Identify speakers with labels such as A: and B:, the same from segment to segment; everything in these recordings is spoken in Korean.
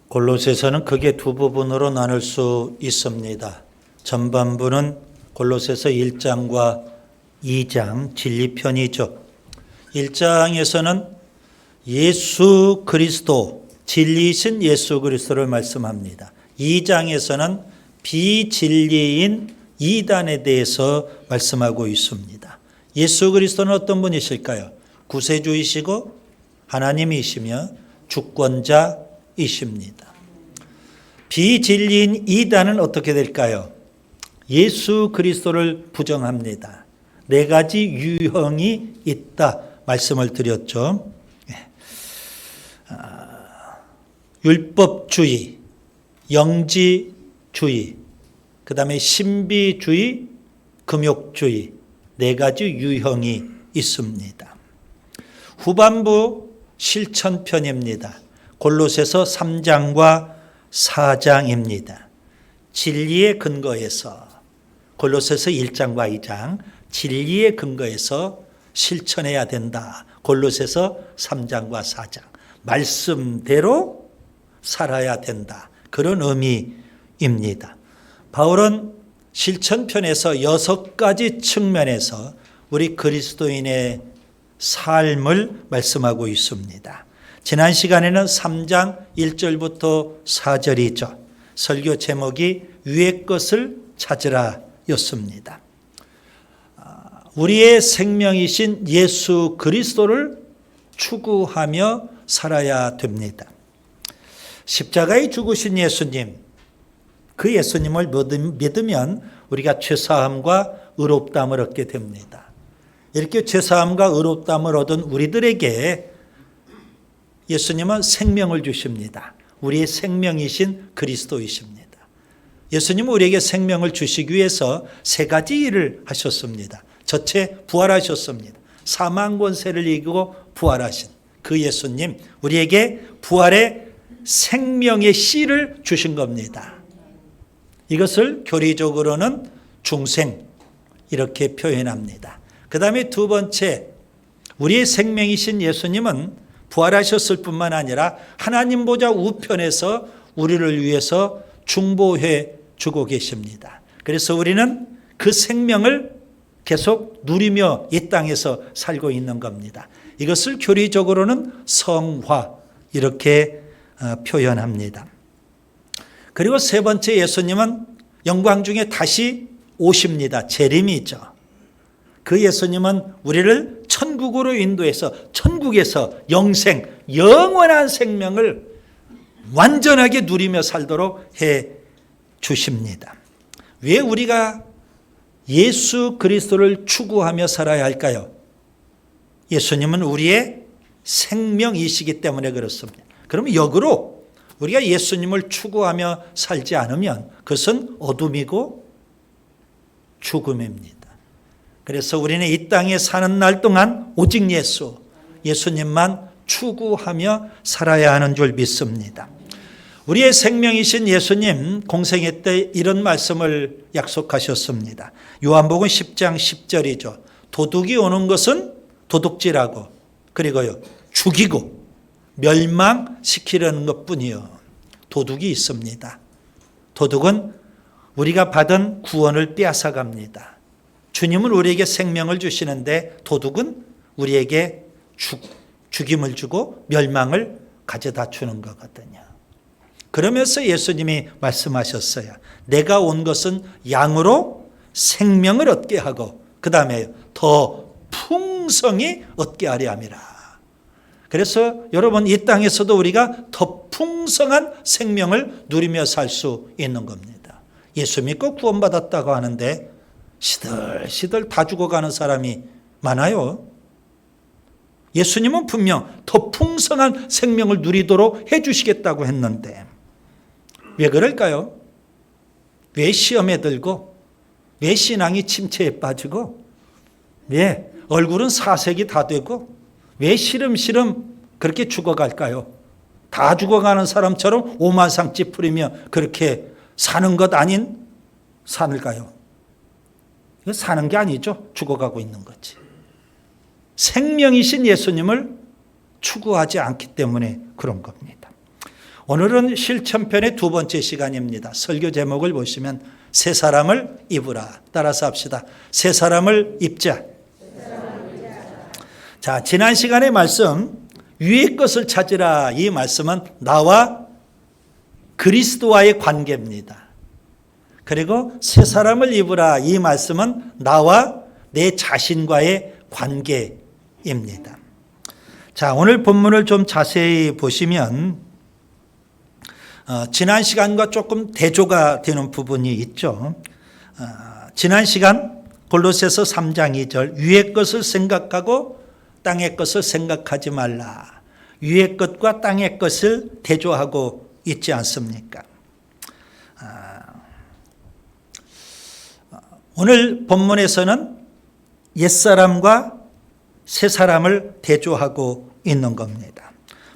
A: 골로새서는 크게 두 부분으로 나눌 수 있습니다. 전반부는 골로새서 1장과 2장 진리편이죠. 1장에서는 예수 그리스도, 진리이신 예수 그리스도를 말씀합니다. 2장에서는 비진리인 이단에 대해서 말씀하고 있습니다. 예수 그리스도는 어떤 분이실까요? 구세주이시고 하나님이시며 주권자이십니다. 비진리인 이단은 어떻게 될까요? 예수 그리스도를 부정합니다. 네 가지 유형이 있다 말씀을 드렸죠. 율법주의, 영지주의, 그 다음에 신비주의, 금욕주의, 네 가지 유형이 있습니다. 후반부 실천편입니다. 골로새서 3장과 4장입니다. 진리의 근거에서, 골로새서 1장과 2장, 진리의 근거에서 실천해야 된다. 골로새서 3장과 4장. 말씀대로 살아야 된다. 그런 의미입니다. 바울은 실천편에서 6가지 측면에서 우리 그리스도인의 삶을 말씀하고 있습니다. 지난 시간에는 3장 1절부터 4절이죠. 설교 제목이 위의 것을 찾으라 였습니다. 우리의 생명이신 예수 그리스도를 추구하며 살아야 됩니다. 십자가에 죽으신 예수님, 그 예수님을 믿으면 우리가 죄사함과 의롭다함을 얻게 됩니다. 이렇게 죄사함과 의롭다함을 얻은 우리들에게 예수님은 생명을 주십니다. 우리의 생명이신 그리스도이십니다. 예수님은 우리에게 생명을 주시기 위해서 3가지 일을 하셨습니다. 첫째, 부활하셨습니다. 사망 권세를 이기고 부활하신 그 예수님, 우리에게 부활의 생명의 씨를 주신 겁니다. 이것을 교리적으로는 중생 이렇게 표현합니다. 그 다음에 두 번째, 우리의 생명이신 예수님은 부활하셨을 뿐만 아니라 하나님 보좌 우편에서 우리를 위해서 중보해 주고 계십니다. 그래서 우리는 그 생명을 계속 누리며 이 땅에서 살고 있는 겁니다. 이것을 교리적으로는 성화 이렇게 표현합니다. 그리고 세 번째, 예수님은 영광 중에 다시 오십니다. 재림이죠. 그 예수님은 우리를 천국으로 인도해서 천국에서 영생, 영원한 생명을 완전하게 누리며 살도록 해 주십니다. 왜 우리가 예수 그리스도를 추구하며 살아야 할까요? 예수님은 우리의 생명이시기 때문에 그렇습니다. 그러면 역으로 우리가 예수님을 추구하며 살지 않으면 그것은 어둠이고 죽음입니다. 그래서 우리는 이 땅에 사는 날 동안 오직 예수님만 추구하며 살아야 하는 줄 믿습니다. 우리의 생명이신 예수님 공생애 때 이런 말씀을 약속하셨습니다. 요한복음 10장 10절이죠. 도둑이 오는 것은 도둑질하고 그리고요 죽이고 멸망시키려는 것뿐이요. 도둑이 있습니다. 도둑은 우리가 받은 구원을 빼앗아갑니다. 주님은 우리에게 생명을 주시는데 도둑은 우리에게 죽임을 주고 멸망을 가져다 주는 거거든요. 그러면서 예수님이 말씀하셨어요. 내가 온 것은 양으로 생명을 얻게 하고 그 다음에 더 풍성히 얻게 하려 함이라. 그래서 여러분 이 땅에서도 우리가 더 풍성한 생명을 누리며 살 수 있는 겁니다. 예수 믿고 구원받았다고 하는데 시들시들 다 죽어가는 사람이 많아요. 예수님은 분명 더 풍성한 생명을 누리도록 해주시겠다고 했는데 왜 그럴까요? 왜 시험에 들고 왜 신앙이 침체에 빠지고 왜 얼굴은 사색이 다 되고 왜 시름시름 그렇게 죽어갈까요? 다 죽어가는 사람처럼 오만상 찌푸리며 그렇게 사는 것 아닌 산을까요? 이거 사는 게 아니죠. 죽어가고 있는 거지. 생명이신 예수님을 추구하지 않기 때문에 그런 겁니다. 오늘은 실천편의 두 번째 시간입니다. 설교 제목을 보시면 새 사람을 입으라. 따라서 합시다. 새 사람을 입자. 자, 지난 시간의 말씀 위의 것을 찾으라. 이 말씀은 나와 그리스도와의 관계입니다. 그리고 새 사람을 입으라. 이 말씀은 나와 내 자신과의 관계입니다. 자, 오늘 본문을 좀 자세히 보시면 지난 시간과 조금 대조가 되는 부분이 있죠. 지난 시간 골로새서 3장 2절 위의 것을 생각하고 땅의 것을 생각하지 말라. 위의 것과 땅의 것을 대조하고 있지 않습니까? 오늘 본문에서는 옛사람과 새사람을 대조하고 있는 겁니다.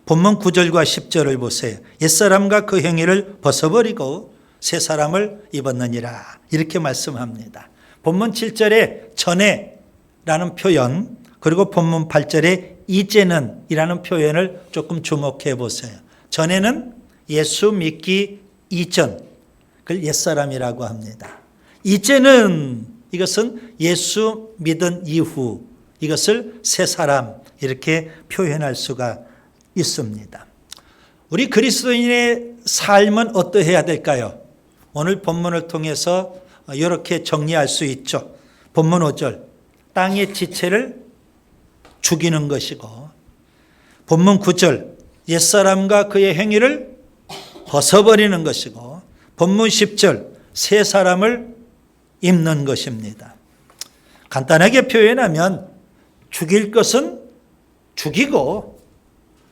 A: 본문 9절과 10절을 보세요. 옛사람과 그 행위를 벗어버리고 새사람을 입었느니라. 이렇게 말씀합니다. 본문 7절에 전에라는 표현, 그리고 본문 8절에 이제는 이라는 표현을 조금 주목해 보세요. 전에는 예수 믿기 이전, 그걸 옛사람이라고 합니다. 이제는 이것은 예수 믿은 이후, 이것을 새사람 이렇게 표현할 수가 있습니다. 우리 그리스도인의 삶은 어떠해야 될까요? 오늘 본문을 통해서 이렇게 정리할 수 있죠. 본문 5절 땅의 지체를 죽이는 것이고, 본문 9절 옛사람과 그의 행위를 벗어버리는 것이고, 본문 10절 새 사람을 입는 것입니다. 간단하게 표현하면 죽일 것은 죽이고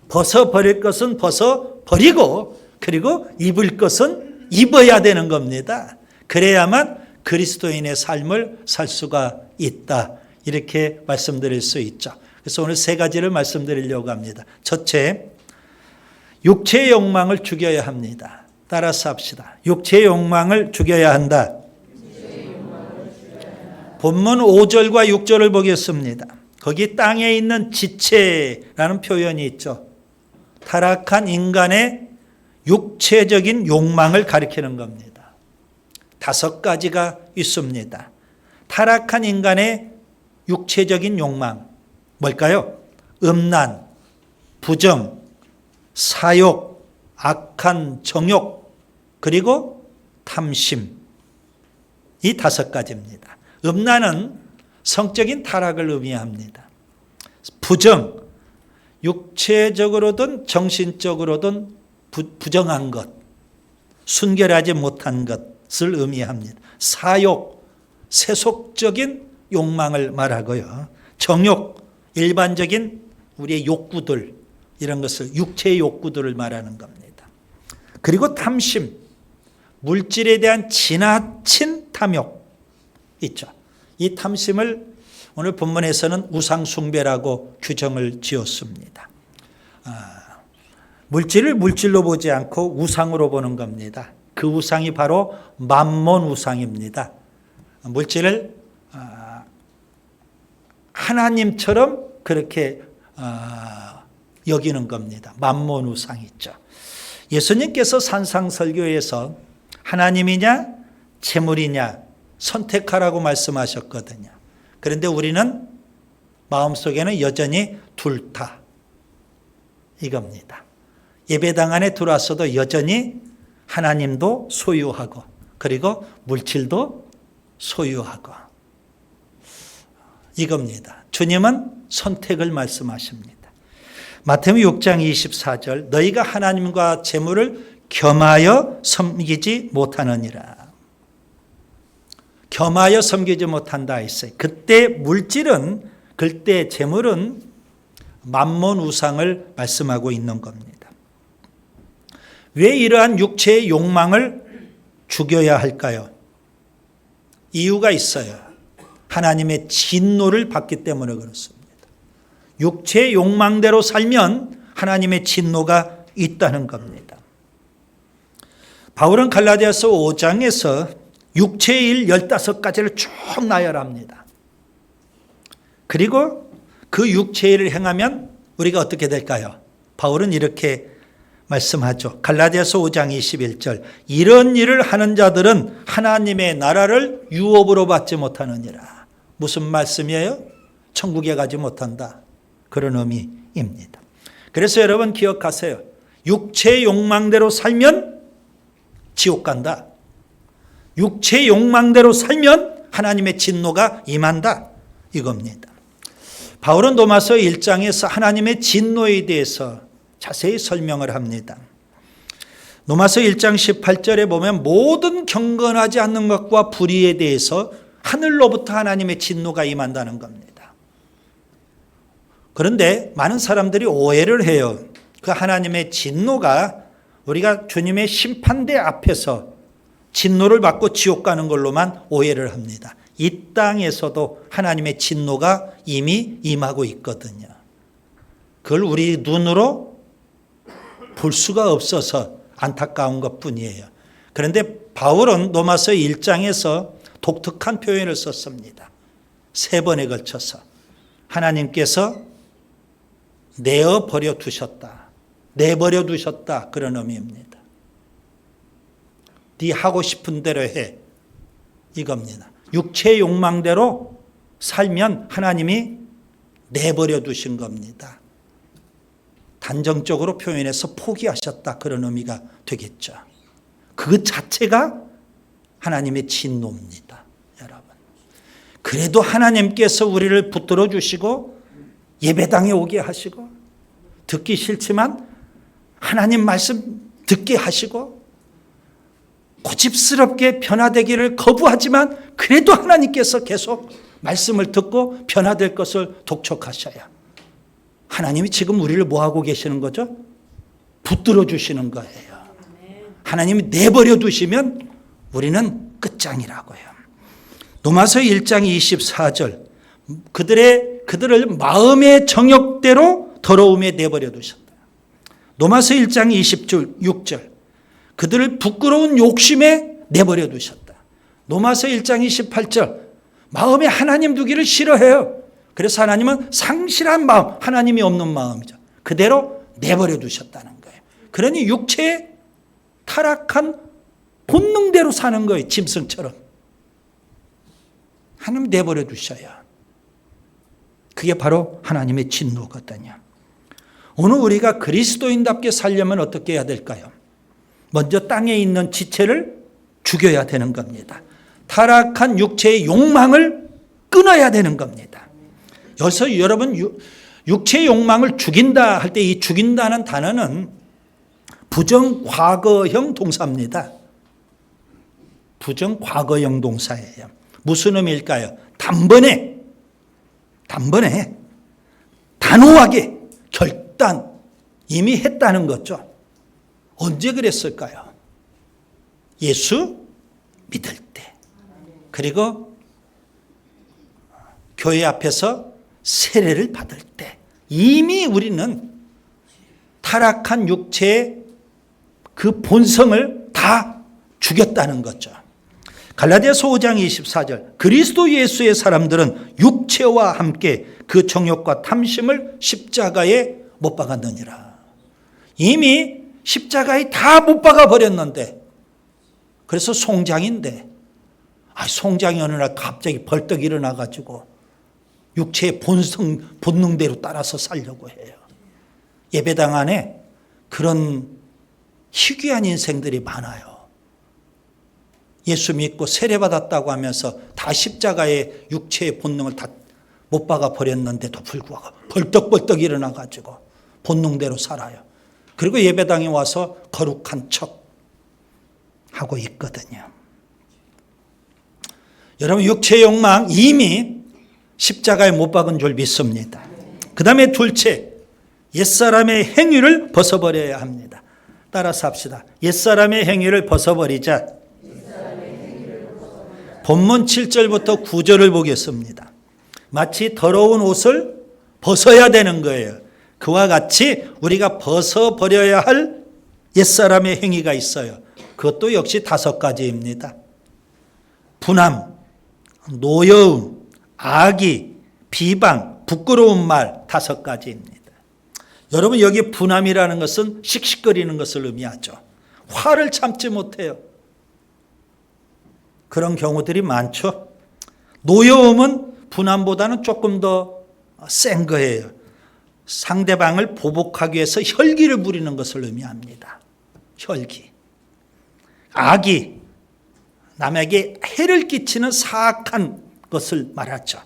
A: 벗어버릴 것은 벗어버리고 그리고 입을 것은 입어야 되는 겁니다. 그래야만 그리스도인의 삶을 살 수가 있다. 이렇게 말씀드릴 수 있죠. 그래서 오늘 세 가지를 말씀드리려고 합니다. 첫째, 육체의 욕망을 죽여야 합니다. 따라서 합시다. 육체의 욕망을 죽여야 한다. 본문 5절과 6절을 보겠습니다. 거기 땅에 있는 지체라는 표현이 있죠. 타락한 인간의 육체적인 욕망을 가리키는 겁니다. 5가지가 있습니다. 타락한 인간의 육체적인 욕망 뭘까요? 음란, 부정, 사욕, 악한 정욕, 그리고 탐심. 이 5가지입니다. 음란은 성적인 타락을 의미합니다. 부정, 육체적으로든 정신적으로든 부정한 것, 순결하지 못한 것을 의미합니다. 사욕, 세속적인 욕망을 말하고요. 정욕, 일반적인 우리의 욕구들, 이런 것을 육체의 욕구들을 말하는 겁니다. 그리고 탐심, 물질에 대한 지나친 탐욕 있죠. 이 탐심을 오늘 본문에서는 우상숭배라고 규정을 지었습니다. 물질을 물질로 보지 않고 우상으로 보는 겁니다. 그 우상이 바로 맘몬 우상입니다. 물질을 하나님처럼 그렇게 여기는 겁니다. 맘몬 우상 있죠. 예수님께서 산상설교에서 하나님이냐 재물이냐 선택하라고 말씀하셨거든요. 그런데 우리는 마음속에는 여전히 둘 다 이겁니다. 예배당 안에 들어왔어도 여전히 하나님도 소유하고 그리고 물질도 소유하고 이겁니다. 주님은 선택을 말씀하십니다. 마태복음 6장 24절 너희가 하나님과 재물을 겸하여 섬기지 못하느니라. 겸하여 섬기지 못한다 했어요. 그때 물질은, 그때 재물은 맘몬 우상을 말씀하고 있는 겁니다. 왜 이러한 육체의 욕망을 죽여야 할까요? 이유가 있어요. 하나님의 진노를 받기 때문에 그렇습니다. 육체의 욕망대로 살면 하나님의 진노가 있다는 겁니다. 바울은 갈라디아서 5장에서 육체의 일 15가지를 쭉 나열합니다. 그리고 그 육체의 일을 행하면 우리가 어떻게 될까요? 바울은 이렇게 말씀하죠. 갈라디아서 5장 21절. 이런 일을 하는 자들은 하나님의 나라를 유업으로 받지 못하느니라. 무슨 말씀이에요? 천국에 가지 못한다. 그런 의미입니다. 그래서 여러분 기억하세요. 육체의 욕망대로 살면 지옥 간다. 육체의 욕망대로 살면 하나님의 진노가 임한다. 이겁니다. 바울은 로마서 1장에서 하나님의 진노에 대해서 자세히 설명을 합니다. 로마서 1장 18절에 보면 모든 경건하지 않는 것과 불의에 대해서 하늘로부터 하나님의 진노가 임한다는 겁니다. 그런데 많은 사람들이 오해를 해요. 그 하나님의 진노가 우리가 주님의 심판대 앞에서 진노를 받고 지옥 가는 걸로만 오해를 합니다. 이 땅에서도 하나님의 진노가 이미 임하고 있거든요. 그걸 우리 눈으로 볼 수가 없어서 안타까운 것뿐이에요. 그런데 바울은 로마서 1장에서 독특한 표현을 썼습니다. 3번에 걸쳐서 하나님께서 내어버려 두셨다. 내버려 두셨다. 그런 의미입니다. 네 하고 싶은 대로 해. 이겁니다. 육체의 욕망대로 살면 하나님이 내버려 두신 겁니다. 단정적으로 표현해서 포기하셨다. 그런 의미가 되겠죠. 그 자체가 하나님의 진노입니다. 여러분. 그래도 하나님께서 우리를 붙들어 주시고 예배당에 오게 하시고 듣기 싫지만 하나님 말씀 듣게 하시고 고집스럽게 변화되기를 거부하지만 그래도 하나님께서 계속 말씀을 듣고 변화될 것을 독촉하셔야 하나님이 지금 우리를 뭐하고 계시는 거죠? 붙들어 주시는 거예요. 하나님이 내버려 두시면 우리는 끝장이라고요. 로마서 1장 24절 그들을 마음의 정욕대로 더러움에 내버려 두셨다. 로마서 1장 26절 그들을 부끄러운 욕심에 내버려 두셨다. 로마서 1장 28절 마음에 하나님 두기를 싫어해요. 그래서 하나님은 상실한 마음, 하나님이 없는 마음이죠. 그대로 내버려 두셨다는 거예요. 그러니 육체의 타락한 본능대로 사는 거예요. 짐승처럼. 하나님 내버려 두셔요. 그게 바로 하나님의 진노거든요. 오늘 우리가 그리스도인답게 살려면 어떻게 해야 될까요? 먼저 땅에 있는 지체를 죽여야 되는 겁니다. 타락한 육체의 욕망을 끊어야 되는 겁니다. 여기서 여러분 육체의 욕망을 죽인다 할 때 이 죽인다는 단어는 부정과거형 동사입니다. 부정과거형 동사예요. 무슨 의미일까요? 단번에 단호하게 결단 이미 했다는 거죠. 언제 그랬을까요? 예수 믿을 때. 그리고 교회 앞에서 세례를 받을 때 이미 우리는 타락한 육체의 그 본성을 다 죽였다는 거죠. 갈라디아서 5장 24절 그리스도 예수의 사람들은 육체와 함께 그 정욕과 탐심을 십자가에 못 박았느니라. 이미 십자가에 다 못 박아 버렸는데 그래서 송장인데 송장이 어느 날 갑자기 벌떡 일어나 가지고 육체의 본능대로 따라서 살려고 해요. 예배당 안에 그런 희귀한 인생들이 많아요. 예수 믿고 세례받았다고 하면서 다 십자가의 육체의 본능을 다 못 박아 버렸는데도 불구하고 벌떡벌떡 일어나 가지고 본능대로 살아요. 그리고 예배당에 와서 거룩한 척 하고 있거든요. 여러분 육체의 욕망 이미 십자가에 못 박은 줄 믿습니다. 그 다음에 둘째, 옛사람의 행위를 벗어버려야 합니다. 따라서 합시다. 옛사람의 행위를 벗어버리자. 본문 7절부터 9절을 보겠습니다. 마치 더러운 옷을 벗어야 되는 거예요. 그와 같이 우리가 벗어버려야 할 옛사람의 행위가 있어요. 그것도 역시 5가지입니다. 분함, 노여움, 악의, 비방, 부끄러운 말 5가지입니다. 여러분, 여기 분함이라는 것은 씩씩거리는 것을 의미하죠. 화를 참지 못해요. 그런 경우들이 많죠. 노여움은 분함보다는 조금 더 센 거예요. 상대방을 보복하기 위해서 혈기를 부리는 것을 의미합니다. 혈기. 악이, 남에게 해를 끼치는 사악한 것을 말하죠.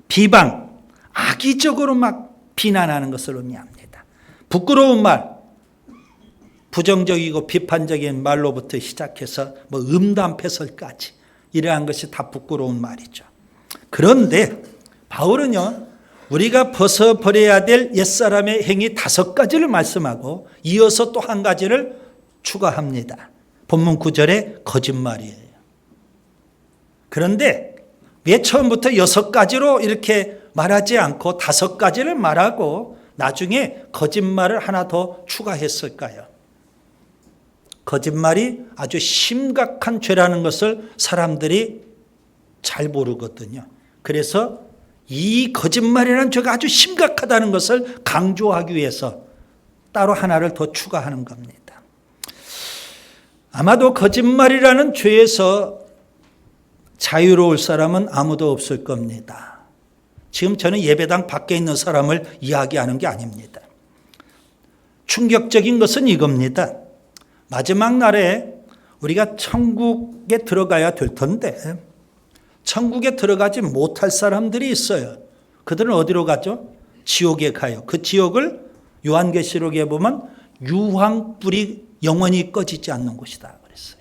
A: 비방, 악의적으로 막 비난하는 것을 의미합니다. 부끄러운 말, 부정적이고 비판적인 말로부터 시작해서 음담패설까지 이러한 것이 다 부끄러운 말이죠. 그런데 바울은요, 우리가 벗어버려야 될 옛사람의 행위 5가지를 말씀하고 이어서 또 한 가지를 추가합니다. 본문 9절에 거짓말이에요. 그런데 왜 처음부터 6가지로 이렇게 말하지 않고 5가지를 말하고 나중에 거짓말을 하나 더 추가했을까요? 거짓말이 아주 심각한 죄라는 것을 사람들이 잘 모르거든요. 그래서 이 거짓말이라는 죄가 아주 심각하다는 것을 강조하기 위해서 따로 하나를 더 추가하는 겁니다. 아마도 거짓말이라는 죄에서 자유로울 사람은 아무도 없을 겁니다. 지금 저는 예배당 밖에 있는 사람을 이야기하는 게 아닙니다. 충격적인 것은 이겁니다. 마지막 날에 우리가 천국에 들어가야 될 텐데 천국에 들어가지 못할 사람들이 있어요. 그들은 어디로 가죠? 지옥에 가요. 그 지옥을 요한계시록에 보면 유황불이 영원히 꺼지지 않는 곳이다 그랬어요.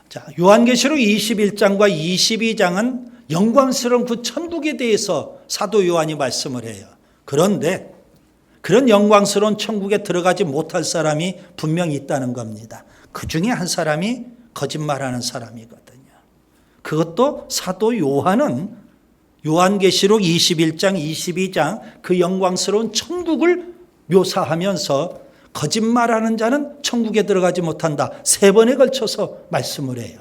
A: 자, 요한계시록 21장과 22장은 영광스러운 그 천국에 대해서 사도 요한이 말씀을 해요. 그런데 그런 영광스러운 천국에 들어가지 못할 사람이 분명히 있다는 겁니다. 그 중에 한 사람이 거짓말하는 사람이거든요. 그것도 사도 요한은 요한계시록 21장, 22장 그 영광스러운 천국을 묘사하면서 거짓말하는 자는 천국에 들어가지 못한다. 3번에 걸쳐서 말씀을 해요.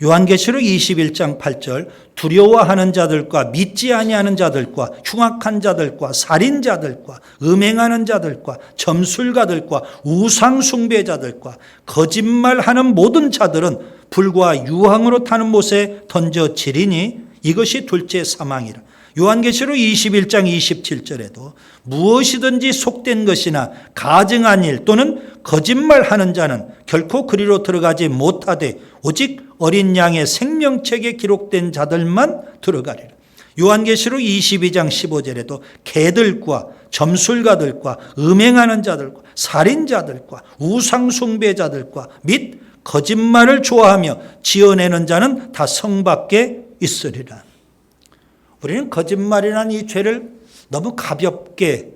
A: 요한계시록 21장 8절 두려워하는 자들과 믿지 아니하는 자들과 흉악한 자들과 살인자들과 음행하는 자들과 점술가들과 우상숭배자들과 거짓말하는 모든 자들은 불과 유황으로 타는 못에 던져지리니 이것이 둘째 사망이라. 요한계시록 21장 27절에도 무엇이든지 속된 것이나 가증한 일 또는 거짓말하는 자는 결코 그리로 들어가지 못하되 오직 어린 양의 생명책에 기록된 자들만 들어가리라. 요한계시록 22장 15절에도 개들과 점술가들과 음행하는 자들과 살인자들과 우상숭배자들과 및 거짓말을 좋아하며 지어내는 자는 다 성 밖에 있으리라. 우리는 거짓말이라는 이 죄를 너무 가볍게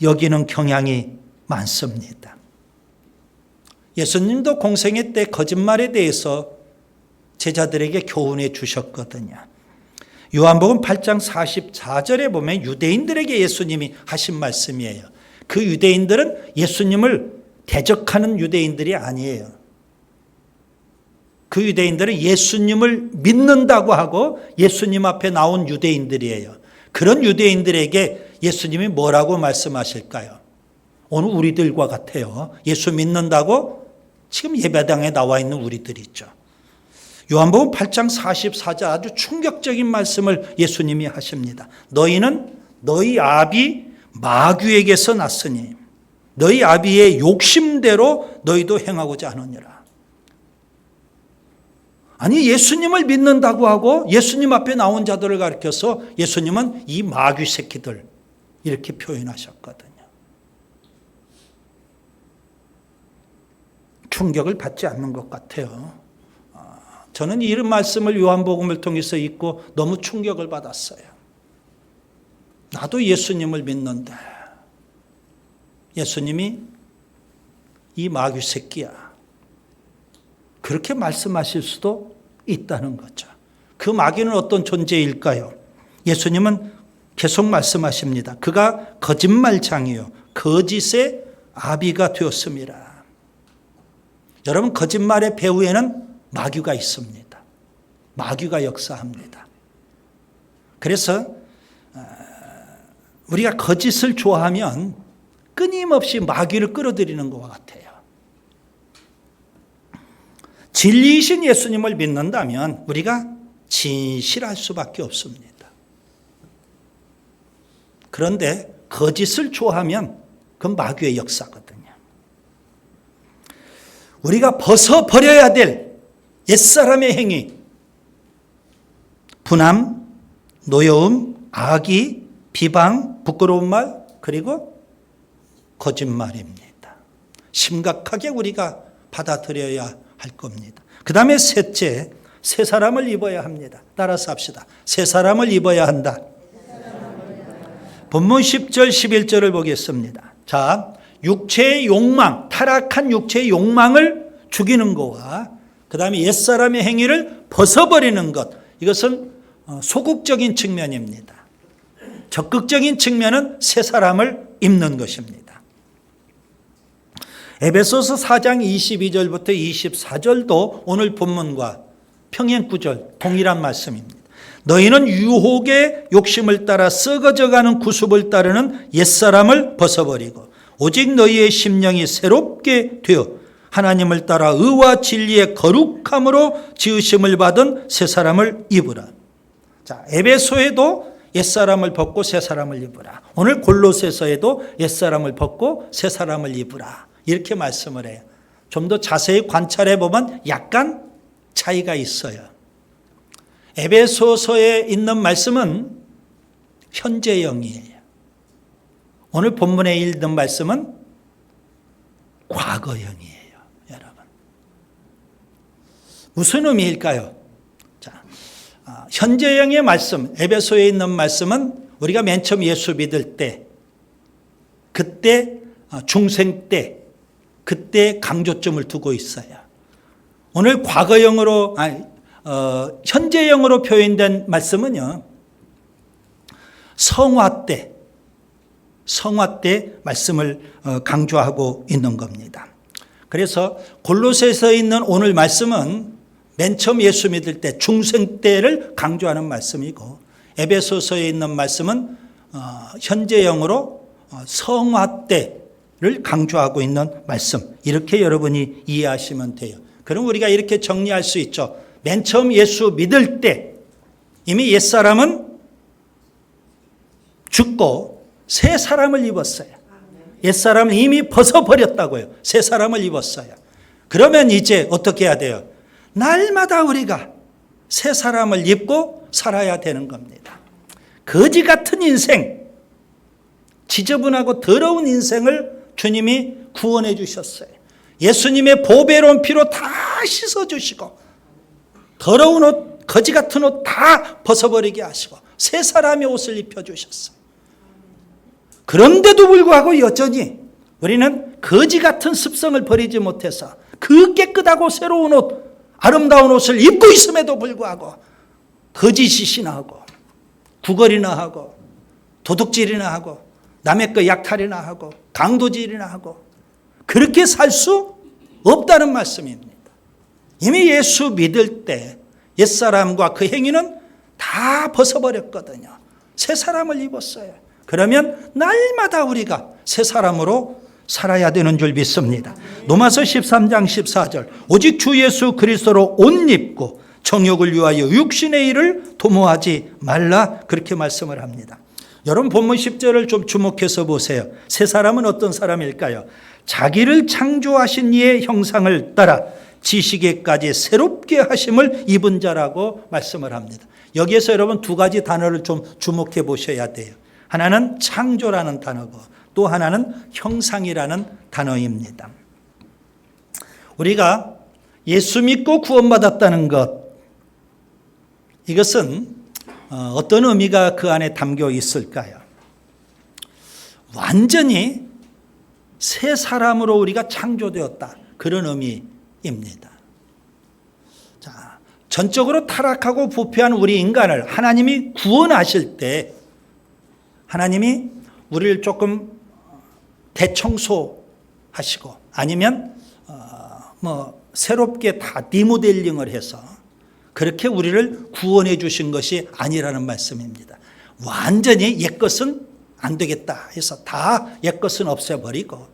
A: 여기는 경향이 많습니다. 예수님도 공생애 때 거짓말에 대해서 제자들에게 교훈해 주셨거든요. 요한복음 8장 44절에 보면 유대인들에게 예수님이 하신 말씀이에요. 그 유대인들은 예수님을 대적하는 유대인들이 아니에요. 그 유대인들은 예수님을 믿는다고 하고 예수님 앞에 나온 유대인들이에요. 그런 유대인들에게 예수님이 뭐라고 말씀하실까요? 오늘 우리들과 같아요. 예수 믿는다고 지금 예배당에 나와 있는 우리들 있죠. 요한복음 8장 44절 아주 충격적인 말씀을 예수님이 하십니다. 너희는 너희 아비 마귀에게서 났으니 너희 아비의 욕심대로 너희도 행하고자 하느니라. 아니, 예수님을 믿는다고 하고 예수님 앞에 나온 자들을 가리켜서 예수님은 이 마귀 새끼들 이렇게 표현하셨거든요. 충격을 받지 않는 것 같아요. 저는 이런 말씀을 요한복음을 통해서 읽고 너무 충격을 받았어요. 나도 예수님을 믿는데 예수님이 이 마귀 새끼야 그렇게 말씀하실 수도 있다는 거죠. 그 마귀는 어떤 존재일까요? 예수님은 계속 말씀하십니다. 그가 거짓말장이요 거짓의 아비가 되었습니다. 여러분, 거짓말의 배후에는 마귀가 있습니다. 마귀가 역사합니다. 그래서 우리가 거짓을 좋아하면 끊임없이 마귀를 끌어들이는 것과 같아요. 진리이신 예수님을 믿는다면 우리가 진실할 수밖에 없습니다. 그런데 거짓을 좋아하면 그건 마귀의 역사거든요. 우리가 벗어버려야 될 옛사람의 행위, 분함, 노여움, 악의, 비방, 부끄러운 말, 그리고 거짓말입니다. 심각하게 우리가 받아들여야 할 겁니다. 그 다음에 셋째, 새 사람을 입어야 합니다. 따라서 합시다. 새 사람을 입어야 한다. 본문 10절 11절을 보겠습니다. 자, 육체의 욕망, 타락한 육체의 욕망을 죽이는 것과 그 다음에 옛사람의 행위를 벗어버리는 것, 이것은 소극적인 측면입니다. 적극적인 측면은 새 사람을 입는 것입니다. 에베소서 4장 22절부터 24절도 오늘 본문과 평행구절 동일한 말씀입니다. 너희는 유혹의 욕심을 따라 썩어져가는 구습을 따르는 옛사람을 벗어버리고 오직 너희의 심령이 새롭게 되어 하나님을 따라 의와 진리의 거룩함으로 지으심을 받은 새 사람을 입으라. 자, 에베소에도 옛사람을 벗고 새 사람을 입으라. 오늘 골로새서에도 옛사람을 벗고 새 사람을 입으라. 이렇게 말씀을 해요. 좀 더 자세히 관찰해 보면 약간 차이가 있어요. 에베소서에 있는 말씀은 현재형이에요. 오늘 본문에 읽는 말씀은 과거형이에요. 여러분, 무슨 의미일까요? 자, 현재형의 말씀, 에베소에 있는 말씀은 우리가 맨 처음 예수 믿을 때, 그때 중생 때, 그때 강조점을 두고 있어요. 오늘 과거형으로 현재형으로 표현된 말씀은요, 성화 때 말씀을 강조하고 있는 겁니다. 그래서 골로새서에 있는 오늘 말씀은 맨 처음 예수 믿을 때 중생 때를 강조하는 말씀이고, 에베소서에 있는 말씀은 현재형으로 성화 때를 강조하고 있는 말씀, 이렇게 여러분이 이해하시면 돼요. 그럼 우리가 이렇게 정리할 수 있죠. 맨 처음 예수 믿을 때 이미 옛사람은 죽고 새 사람을 입었어요. 옛사람은 이미 벗어버렸다고요. 새 사람을 입었어요. 그러면 이제 어떻게 해야 돼요? 날마다 우리가 새 사람을 입고 살아야 되는 겁니다. 거지 같은 인생, 지저분하고 더러운 인생을 주님이 구원해 주셨어요. 예수님의 보배로운 피로 다 씻어주시고 더러운 옷, 거지 같은 옷 다 벗어버리게 하시고 새 사람의 옷을 입혀주셨어요. 그런데도 불구하고 여전히 우리는 거지 같은 습성을 버리지 못해서 그 깨끗하고 새로운 옷, 아름다운 옷을 입고 있음에도 불구하고 거짓이나 하고 구걸이나 하고 도둑질이나 하고 남의 거 약탈이나 하고 강도질이나 하고 그렇게 살 수 없다는 말씀입니다. 이미 예수 믿을 때 옛사람과 그 행위는 다 벗어버렸거든요. 새 사람을 입었어요. 그러면 날마다 우리가 새 사람으로 살아야 되는 줄 믿습니다. 로마서 13장 14절 오직 주 예수 그리스도로 옷 입고 정욕을 위하여 육신의 일을 도모하지 말라, 그렇게 말씀을 합니다. 여러분 본문 10절을 좀 주목해서 보세요. 새 사람은 어떤 사람일까요? 자기를 창조하신 이의 형상을 따라 지식에까지 새롭게 하심을 입은 자라고 말씀을 합니다. 여기에서 여러분 두 가지 단어를 좀 주목해 보셔야 돼요. 하나는 창조라는 단어고 또 하나는 형상이라는 단어입니다. 우리가 예수 믿고 구원받았다는 것, 이것은 어떤 의미가 그 안에 담겨 있을까요? 완전히 새 사람으로 우리가 창조되었다, 그런 의미입니다. 자, 전적으로 타락하고 부패한 우리 인간을 하나님이 구원하실 때 하나님이 우리를 조금 대청소하시고 아니면 새롭게 다 리모델링을 해서 그렇게 우리를 구원해 주신 것이 아니라는 말씀입니다. 완전히 옛것은 안 되겠다 해서 다 옛것은 없애버리고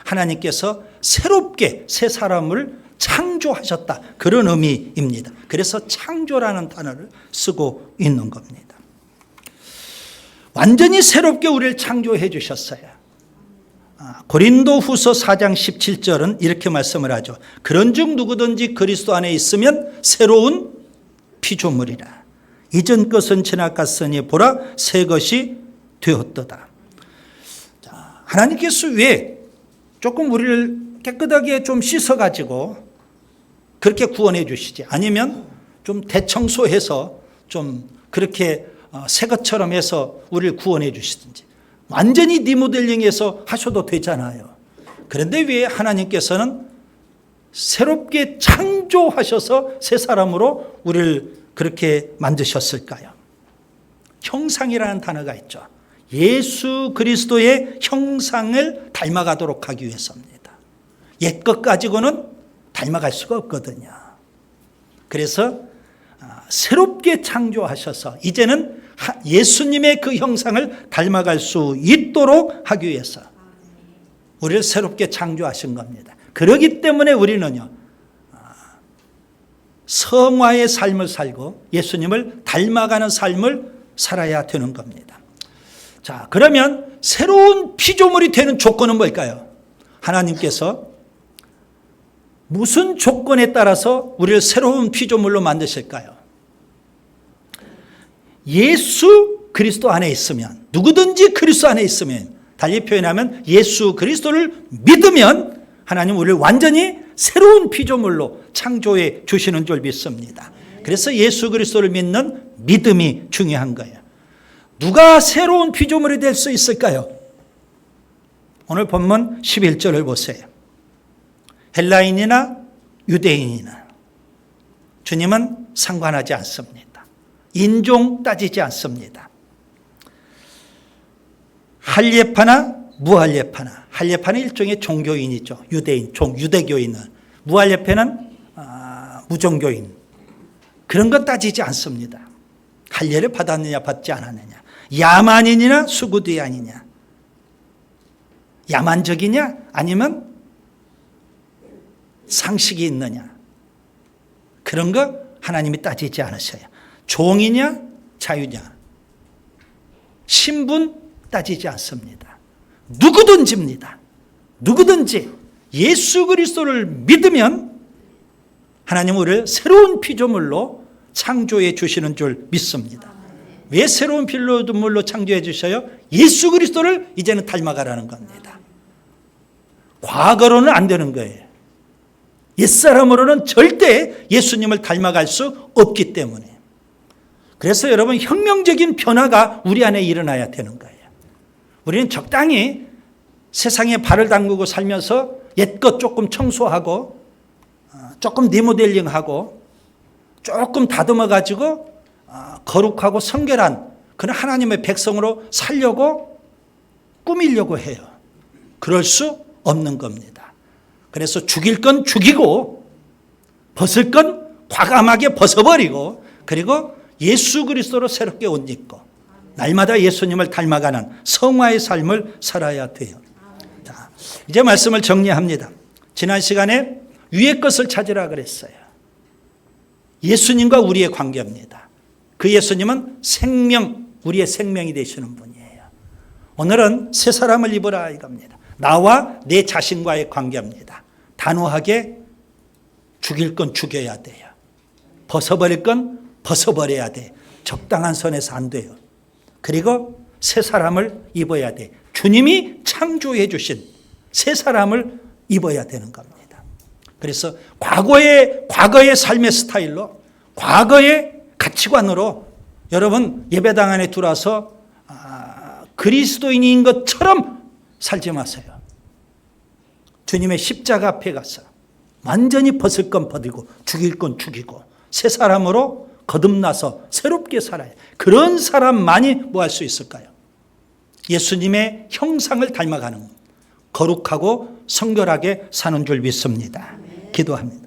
A: 하나님께서 새롭게 새 사람을 창조하셨다. 그런 의미입니다. 그래서 창조라는 단어를 쓰고 있는 겁니다. 완전히 새롭게 우리를 창조해 주셨어요. 고린도후서 4장 17절은 이렇게 말씀을 하죠. 그런즉 누구든지 그리스도 안에 있으면 새로운 피조물이라. 이전 것은 지나갔으니 보라 새 것이 되었도다. 하나님께서 왜 조금 우리를 깨끗하게 좀 씻어가지고 그렇게 구원해 주시지? 아니면 좀 대청소해서 좀 그렇게 새 것처럼 해서 우리를 구원해 주시든지. 완전히 리모델링해서 하셔도 되잖아요. 그런데 왜 하나님께서는 새롭게 창조하셔서 새 사람으로 우리를 그렇게 만드셨을까요? 형상이라는 단어가 있죠. 예수 그리스도의 형상을 닮아가도록 하기 위해서입니다. 옛것 가지고는 닮아갈 수가 없거든요. 그래서 새롭게 창조하셔서 이제는 예수님의 그 형상을 닮아갈 수 있도록 하기 위해서 우리를 새롭게 창조하신 겁니다. 그렇기 때문에 우리는요, 성화의 삶을 살고 예수님을 닮아가는 삶을 살아야 되는 겁니다. 자, 그러면 새로운 피조물이 되는 조건은 뭘까요? 하나님께서 무슨 조건에 따라서 우리를 새로운 피조물로 만드실까요? 예수 그리스도 안에 있으면, 누구든지 그리스도 안에 있으면, 달리 표현하면 예수 그리스도를 믿으면 하나님 우리를 완전히 새로운 피조물로 창조해 주시는 줄 믿습니다. 그래서 예수 그리스도를 믿는 믿음이 중요한 거예요. 누가 새로운 피조물이 될 수 있을까요? 오늘 본문 11절을 보세요. 헬라인이나 유대인이나 주님은 상관하지 않습니다. 인종 따지지 않습니다. 할례파나 무할례파나, 할례파는 일종의 종교인이죠. 유대인, 유대교인은. 무할례파는 무종교인. 그런 것 따지지 않습니다. 할례를 받았느냐 받지 않았느냐, 야만인이나 수구디아니냐, 야만적이냐 아니면 상식이 있느냐, 그런 거 하나님이 따지지 않으셔요. 종이냐 자유냐, 신분 따지지 않습니다. 누구든지입니다. 누구든지 예수 그리스도를 믿으면 하나님은 우리를 새로운 피조물로 창조해 주시는 줄 믿습니다. 왜 새로운 피조물로 창조해 주셔요? 예수 그리스도를 이제는 닮아가라는 겁니다. 과거로는 안 되는 거예요. 옛사람으로는 절대 예수님을 닮아갈 수 없기 때문에. 그래서 여러분, 혁명적인 변화가 우리 안에 일어나야 되는 거예요. 우리는 적당히 세상에 발을 담그고 살면서 옛것 조금 청소하고 조금 리모델링하고 조금 다듬어 가지고 거룩하고 성결한 그런 하나님의 백성으로 살려고 꾸미려고 해요. 그럴 수 없는 겁니다. 그래서 죽일 건 죽이고 벗을 건 과감하게 벗어버리고, 그리고 예수 그리스도로 새롭게 옷 입고 날마다 예수님을 닮아가는 성화의 삶을 살아야 돼요. 자, 이제 말씀을 정리합니다. 지난 시간에 위의 것을 찾으라 그랬어요. 예수님과 우리의 관계입니다. 그 예수님은 생명, 우리의 생명이 되시는 분이에요. 오늘은 새 사람을 입으라 이겁니다. 나와 내 자신과의 관계입니다. 단호하게 죽일 건 죽여야 돼요. 벗어버릴 건 벗어버려야 돼. 적당한 선에서 안 돼요. 그리고 새 사람을 입어야 돼. 주님이 창조해 주신 새 사람을 입어야 되는 겁니다. 그래서 과거의 삶의 스타일로, 과거의 가치관으로 여러분 예배당 안에 들어와서 그리스도인인 것처럼 살지 마세요. 주님의 십자가 앞에 가서 완전히 벗을 건 벗고 죽일 건 죽이고 새 사람으로 거듭나서 새롭게 살아요. 그런 사람만이 뭐 할 수 있을까요? 예수님의 형상을 닮아가는 거룩하고 성결하게 사는 줄 믿습니다. 기도합니다.